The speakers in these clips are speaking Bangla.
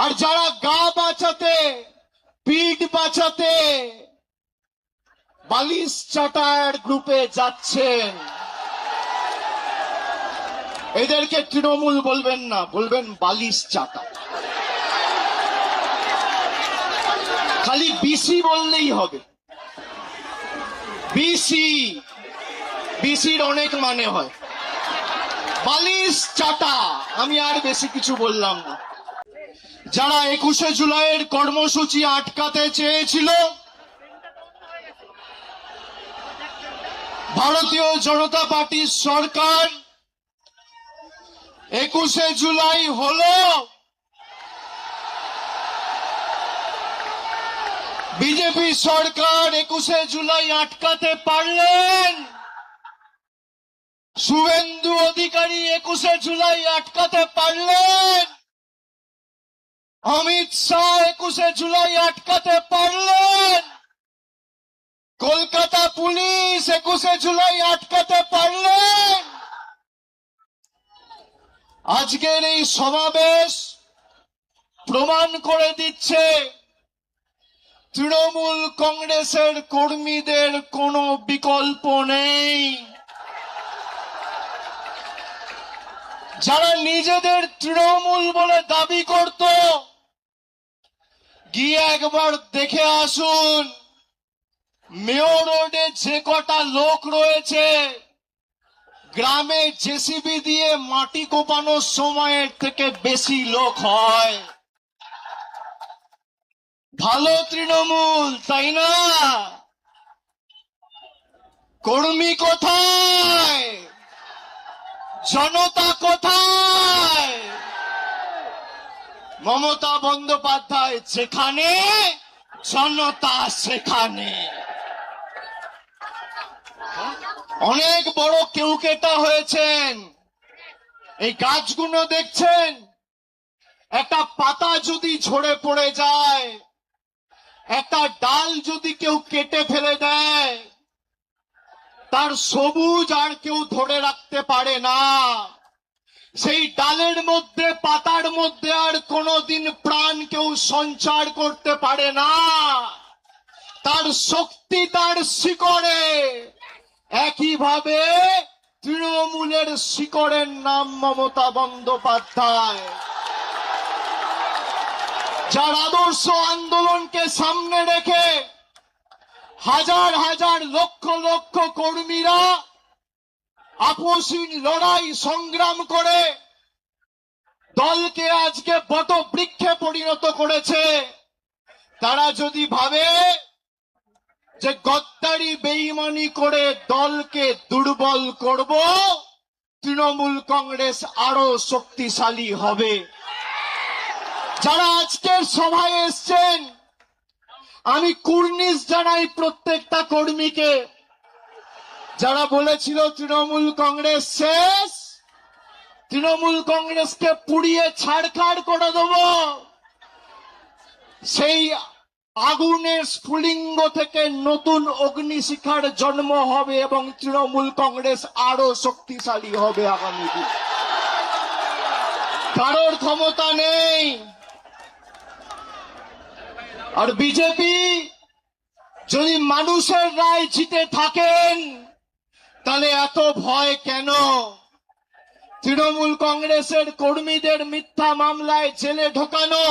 আর যারা গা বাঁচাতে, পিঠ বাঁচাতে বালিশ চাটার গ্রুপে যাচ্ছেন, এদেরকে তৃণমূল বলবেন না, বলবেন বালিশ চাটা। খালি বিসি বললেই হবে। বিসি, বিসির অনেক মানে হয়। বালিশ চাটা, আমি আর বেশি কিছু বললাম না। যারা 21শে জুলাইয়ের কর্মসূচি আটকাতে চেয়েছিল, ভারতীয় জনতা পার্টির সরকার 21শে জুলাই হলো, বিজেপি সরকার 21শে জুলাই আটকাতে পারলেন, শুভেন্দু অধিকারী 21শে জুলাই আটকাতে পারলেন, অমিত শাহ 21শে জুলাই আটকাতে পারলেন, কলকাতা পুলিশ 21শে জুলাই আটকাতে পারলেন। আজকের এই সমাবেশ প্রমাণ করে দিচ্ছে তৃণমূল কংগ্রেসের কর্মীদের কোনো বিকল্প নেই। যারা নিজেদের তৃণমূল বলে দাবি করত, গিয়ে একবার দেখে আসুন মেয়র রোডে যে কটা লোক রয়েছে, গ্রামে জেসিবি দিয়ে মাটি কোপানোর সময়ের থেকে বেশি লোক হয়। ভালো তৃণমূল, তাই না? কর্মী কোথায়? জনতা কোথায়? মমতা বন্দ্যোপাধ্যায় যেখানে, জনতা সেখানে। অনেক বড় কেউকেটা হয়েছেন। এই গাছগুলো দেখছেন, একটা পাতা যদি ঝরে পড়ে যায়, একটা ডাল যদি কেউ কেটে ফেলে দেয়, তার সবুজ আর কেউ ধরে রাখতে পারে না। সেই ডালের মধ্যে, পাতার মধ্যে আর কোনোদিন প্রাণ কেউ সঞ্চার করতে পারে না। তার শক্তি তার শিকড়ে। একইভাবে তৃণমূলের শিকড়ের নাম মমতা বন্দ্যোপাধ্যায়, যার আদর্শ আন্দোলনকে সামনে রেখে হাজার হাজার লক্ষ লক্ষ কর্মীরা আপসহীন লড়াই সংগ্রাম করে দলকে আজকে বটবৃক্ষে পরিণত করেছে। তারা যদি ভাবে যে গদ্দারি বেঈমানি করে দলকে দুর্বল করব, তৃণমূল কংগ্রেস আরো শক্তিশালী হবে। যারা আজকের সভায় এসছেন, আমি কুর্নিশ জানাই প্রত্যেকটা কর্মীকে। যারা বলেছিল তৃণমূল কংগ্রেস শেষ, তৃণমূল কংগ্রেসকে পুড়িয়ে ছাড়খাড় করে দেব, সেই আগুনের স্ফুলিঙ্গ থেকে নতুন অগ্নিশিখার জন্ম হবে এবং তৃণমূল কংগ্রেস আরো শক্তিশালী হবে আগামী দিন। কারোর ক্ষমতা নেই। আর বিজেপি যদি মানুষের রায় জিতে থাকেন, তাহলে এত ভয় কেন? তৃণমূল কংগ্রেসের কর্মীদের মিথ্যা মামলায় জেলে ঢোকানো,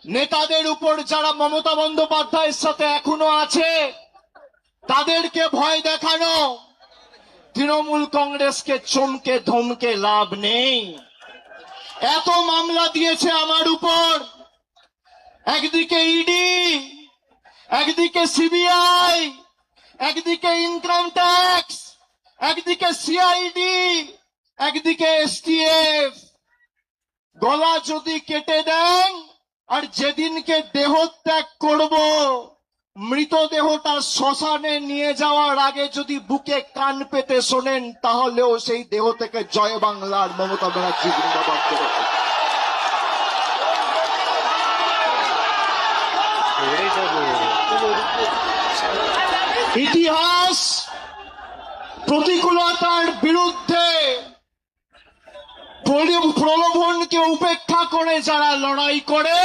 নেতাদের উপর যারা মমতা বন্দ্যোপাধ্যায়ের সাথে এখনো আছে তাদেরকে ভয় দেখানো, তৃণমূল কংগ্রেসকে চমকে ধমকে লাভ নেই। এত মামলা দিয়েছে আমার উপর, একদিকে ইডি, একদিকে সিবিআই, একদিকে ইনকাম ট্যাক্স, একদিকে সিআইডি, একদিকে এসটিএফ। গলা যদি কেটে দেন আর যেদিনকে দেহত্যাগ করব, মৃতদেহটা শ্মশানে নিয়ে যাওয়ার আগে যদি বুকে কান পেতে শোনেন, তাহলেও সেই দেহ থেকে জয় বাংলার মমতা ব্যানার্জি জিন্দাবাদ করে। ইতিহাস প্রতিকূলতার বিরুদ্ধে প্রলোভনকে উপেক্ষা করে যারা লড়াই করে,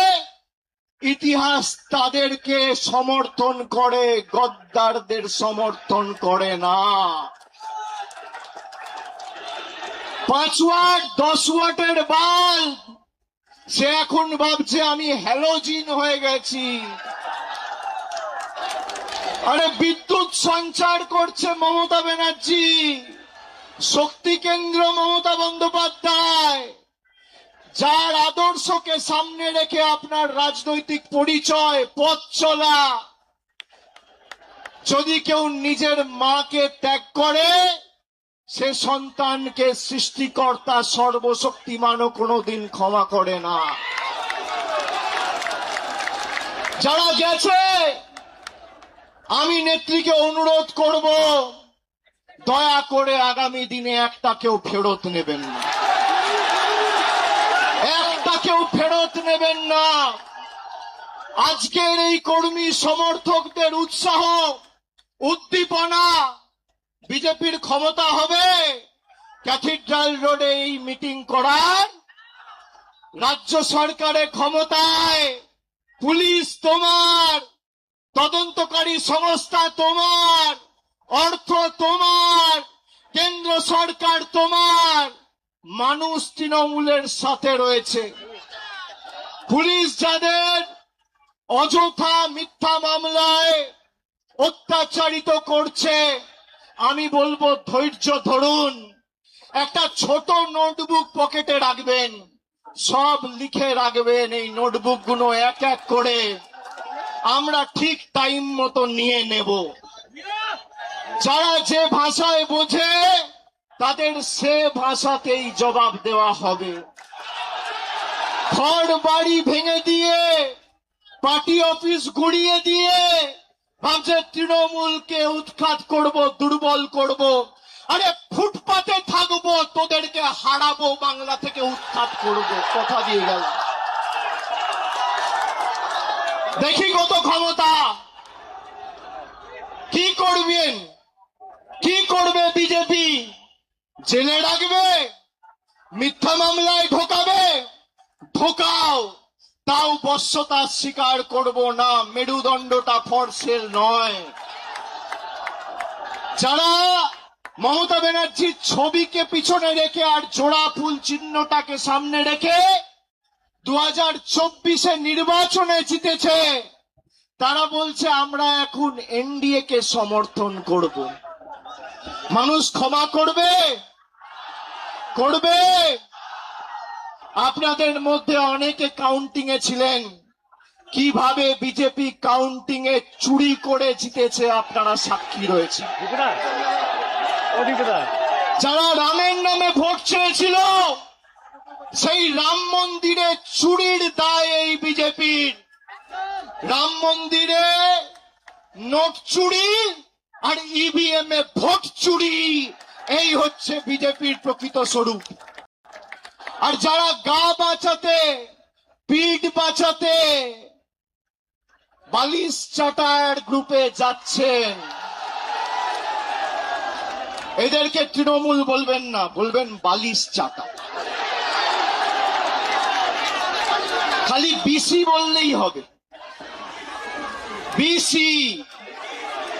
ইতিহাস তাদেরকে সমর্থন করে, গদ্দারদের সমর্থন করে না। 5 ওয়াট 10 ওয়াটের বাল্ব সে এখন ভাবছে আমি হ্যালোজিন হয়ে গেছি। আরে বিদ্যুৎ সঞ্চার করছে মমতা ব্যানার্জি, শক্তি কেন্দ্র মমতা বন্দ্যোপাধ্যায়, যার আদর্শকে সামনে রেখে আপনার রাজনৈতিক পরিচয়, পথ চলা। যদি কেউ নিজের মাকে ত্যাগ করে, সে সন্তানকে সৃষ্টিকর্তা সর্বশক্তিমানও কোনোদিন ক্ষমা করে না। যারা গেছে, আমি নেত্রীকে অনুরোধ করব, দয়া করে আগামী দিনে একটা কেউ ফেরত নেবেন না, একটা কেউ ফেরত নেবেন না। আজকের এই কর্মী সমর্থকদের উৎসাহ উদ্দীপনা, বিজেপির ক্ষমতা হবে ক্যাথিড্রাল রোডে এই মিটিং করার, রাজ্য সরকারের ক্ষমতায়, পুলিশ তোমার, তদন্তকারী সংস্থা তোমার, অর্থ তোমার, কেন্দ্র সরকার তোমার, মানুষ তৃণমূলের সাথে রয়েছে। পুলিশ যাদের অযথা মিথ্যা মামলায় অত্যাচারিত করছে, আমি বলবো ধৈর্য ধরুন, একটা ছোট নোটবুক পকেটে রাখবেন, সব লিখে রাখবেন। এই নোটবুক গুলো এক এক করে আমরা ঠিক টাইম মতো নিয়ে নেব। যারা যে ভাষায় বোঝে তাদের সে ভাষাতেই জবাব দেওয়া হবে। ঘর বাড়ি ভেঙে দিয়ে, পার্টি অফিস গুড়িয়ে দিয়ে ভাবছে তৃণমূলকে উৎখাত করব, দুর্বল করব। আরে ফুটপাতে থাকবো, তোদেরকে হারাবো, বাংলা থেকে উৎখাত করব, কথা দিয়ে গেল। দেখি কত ক্ষমতা, কি করবেন, কি করবে বিজেপি? জেলে রাখবে, মিথ্যা মামলায় ঢোকাবে, ঢোকাও, তাও বশ্যতা স্বীকার করব না। মেরুদণ্ডটা ফরসেল নয়। যারা মমতা ব্যানার্জির ছবিকে পিছনে রেখে আর জোড়া ফুল চিহ্নটাকে সামনে রেখে 2024 নির্বাচনে জিতেছে, তারা বলছে আমরা এখন এনডিএ কে সমর্থন করব। মানুষ ক্ষমা করবে? করবে? আপনাদের মধ্যে অনেকে কাউন্টিং এ ছিলেন, কিভাবে বিজেপি কাউন্টিং এ চুরি করে জিতেছে আপনারা সাক্ষী রয়েছে। যারা রামের নামে ভোট চেয়েছিল, সেই রাম মন্দিরে চুরির দায় এই বিজেপির। রাম মন্দিরে নোট চুরি আর ইভিএম এ ভোট চুরি, এই হচ্ছে বিজেপির প্রকৃত স্বরূপ। আর যারা গা বাঁচাতে, পিঠ বাঁচাতে বালিশ চাটার গ্রুপে যাচ্ছেন, এদেরকে তৃণমূল বলবেন না, বলবেন বালিশ চাটা। খালি বিসি বললেই হবে। বিসি,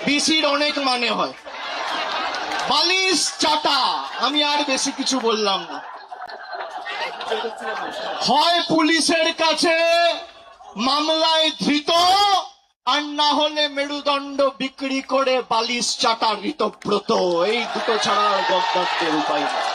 বিসির অনেক মানে হয়। বালিশ চাটা, আমি আর বেশি কিছু বললাম না। হয় পুলিশের কাছে মামলায় ধৃত, আর না হলে মেরুদণ্ড বিক্রি করে বালিশ চাটা ঋতব্রত। এই দুটো ছাড়া গদ্দারদের উপায় নেই।